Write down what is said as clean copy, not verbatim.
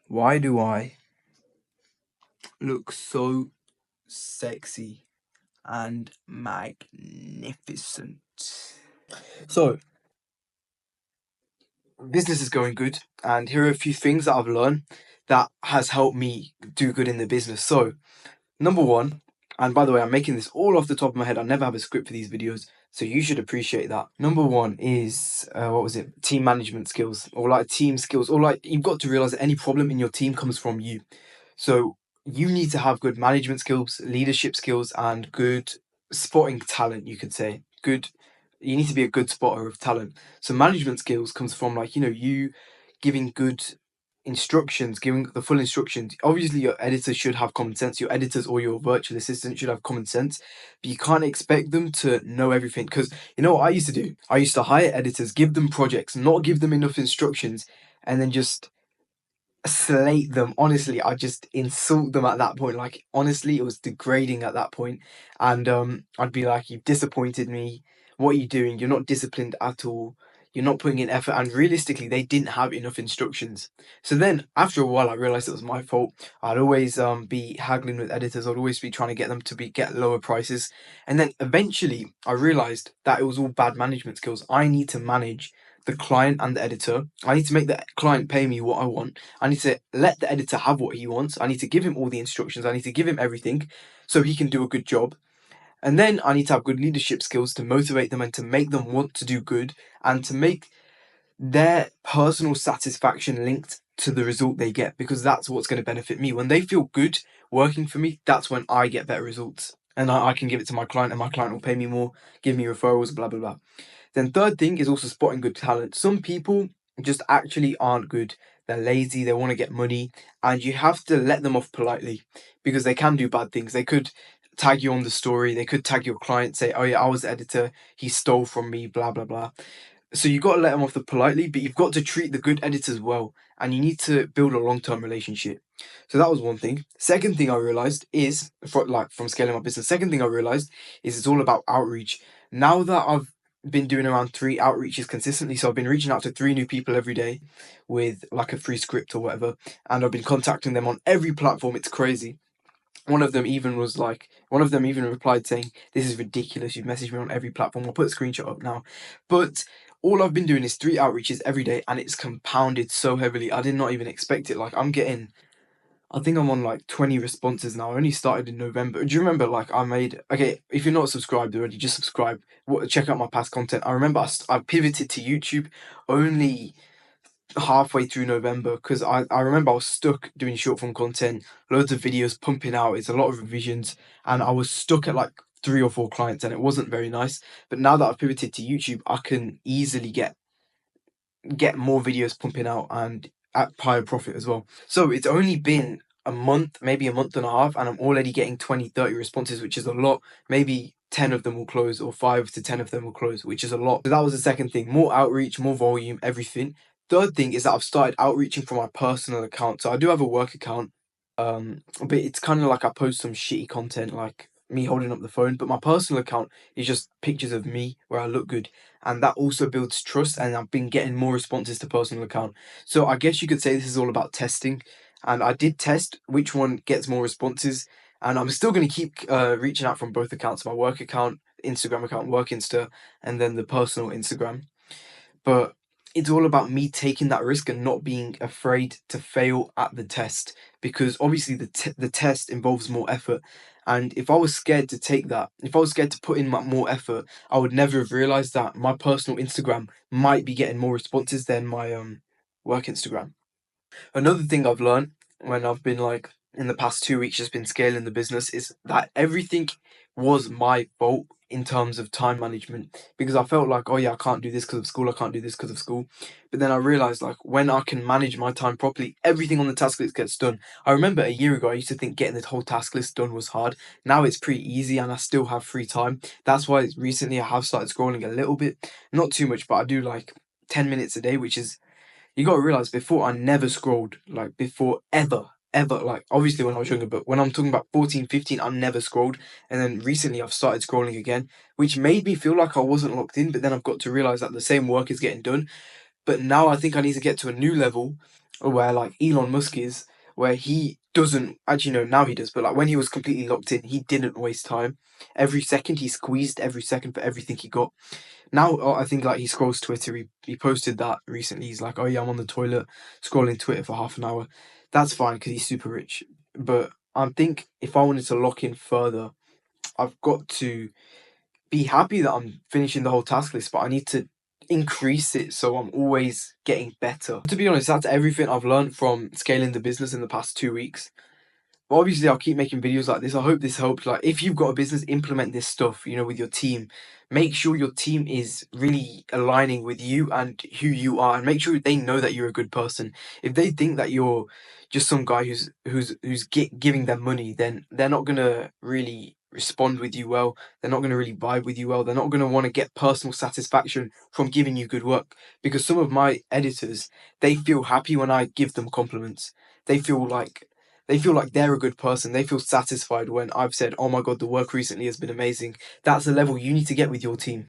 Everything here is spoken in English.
Why do I look so sexy and magnificent? So, business is going good, and here are a few things that I've learned that has helped me do good in the business. So, number one, and by the way, I'm making this all off the top of my head. I never have a script for these videos, so you should appreciate that. Number one is what was it? Team management skills, or like team skills, or like you've got to realize that any problem in your team comes from you. So you need to have good management skills, leadership skills, and good spotting talent, you could say. You need to be a good spotter of talent. So management skills comes from like, you giving good instructions, giving the full instructions. Obviously, your editor should have common sense. Your editors or your virtual assistant should have common sense, but you can't expect them to know everything. Because you know what I used to do? I used to hire editors, give them projects, not give them enough instructions, and then just slate them. Honestly, I just insult them at that point. Like honestly, it was degrading at that point. And I'd be like, "You've disappointed me. What are you doing? You're not disciplined at all. You're not putting in effort." And realistically, they didn't have enough instructions. So then after a while I realized it was my fault. I'd always be haggling with editors. I'd always be trying to get them to be get lower prices. And then eventually I realized that it was all bad management skills. I need to manage the client and the editor. I need to make the client pay me what I want. I need to let the editor have what he wants. I need to give him all the instructions. I need to give him everything so he can do a good job. And then I need to have good leadership skills to motivate them and to make them want to do good and to make their personal satisfaction linked to the result they get, because that's what's going to benefit me. When they feel good working for me, that's when I get better results. And I can give it to my client, and my client will pay me more, give me referrals, blah, blah, blah. Then, third thing is also spotting good talent. Some people just actually aren't good. They're lazy, they want to get money, and you have to let them off politely because they can do bad things. They could tag you on the story, they could tag your client, say, "Oh, yeah, I was the editor, he stole from me, blah, blah, blah." So you got to let them off the politely, but you've got to treat the good editors well, and you need to build a long-term relationship. So that was one thing. Second thing I realized is, from scaling my business, second thing I realized is it's all about outreach. Now that I've been doing around 3 outreaches consistently, so I've been reaching out to 3 new people every day with like a free script or whatever, and I've been contacting them on every platform. It's crazy. One of them even replied saying, "This is ridiculous. You've messaged me on every platform." I'll put a screenshot up now. But all I've been doing is 3 outreaches every day, and it's compounded so heavily. I did not even expect it. Like I think I'm on like 20 responses now. I only started in November. Do you remember okay, if you're not subscribed already, just subscribe. Check out my past content. I remember I pivoted to YouTube only halfway through November because I remember I was stuck doing short form content, loads of videos pumping out. It's a lot of revisions, and I was stuck at like 3 or 4 clients, and it wasn't very nice. But now that I've pivoted to YouTube, I can easily get more videos pumping out and at higher profit as well. So it's only been a month, maybe a month and a half, and I'm already getting 20, 30 responses, which is a lot. Maybe 10 of them will close, or 5 to 10 of them will close, which is a lot. So that was the second thing: more outreach, more volume, everything. Third thing is that I've started outreaching from my personal account. So I do have a work account, but it's kind of like I post some shitty content, like me holding up the phone. But my personal account is just pictures of me where I look good, and that also builds trust. And I've been getting more responses to personal account. So I guess you could say this is all about testing. And I did test which one gets more responses, and I'm still going to keep reaching out from both accounts: my work account, Instagram account, work Insta, and then the personal Instagram. But it's all about me taking that risk and not being afraid to fail at the test, because obviously the test involves more effort. And if I was scared to take that, if I was scared to put in more effort, I would never have realized that my personal Instagram might be getting more responses than my work Instagram. Another thing I've learned when I've been like in the past 2 weeks just been scaling the business is that everything was my fault in terms of time management, because I felt like, oh yeah, I can't do this because of school, I can't do this because of school. But then I realized, like, when I can manage my time properly, everything on the task list gets done. I remember a year ago I used to think getting the whole task list done was hard. Now it's pretty easy and I still have free time. That's why recently I have started scrolling a little bit, not too much, but I do like 10 minutes a day, which is, you got to realize, before I never scrolled, like before ever, like obviously when I was younger, but when I'm talking about 14, 15, I never scrolled. And then recently I've started scrolling again, which made me feel like I wasn't locked in. But then I've got to realize that the same work is getting done. But now I think I need to get to a new level where like Elon Musk is, where he doesn't actually no now he does, but like when he was completely locked in, he didn't waste time. Every second he squeezed every second for everything he got. Now I think like he scrolls Twitter. He posted that recently. He's like, oh yeah, I'm on the toilet scrolling Twitter for half an hour. That's fine because he's super rich. But I think if I wanted to lock in further, I've got to be happy that I'm finishing the whole task list, but I need to increase it so I'm always getting better. To be honest, that's everything I've learned from scaling the business in the past 2 weeks. But obviously, I'll keep making videos like this. I hope this helps. Like, if you've got a business, implement this stuff, with your team. Make sure your team is really aligning with you and who you are, and make sure they know that you're a good person. If they think that you're just some guy who's giving them money, then they're not gonna really respond with you well. They're not gonna really vibe with you well. They're not gonna want to get personal satisfaction from giving you good work. Because some of my editors, they feel happy when I give them compliments. They feel like they feel like they're a good person. They feel satisfied when I've said, oh my God, the work recently has been amazing. That's the level you need to get with your team.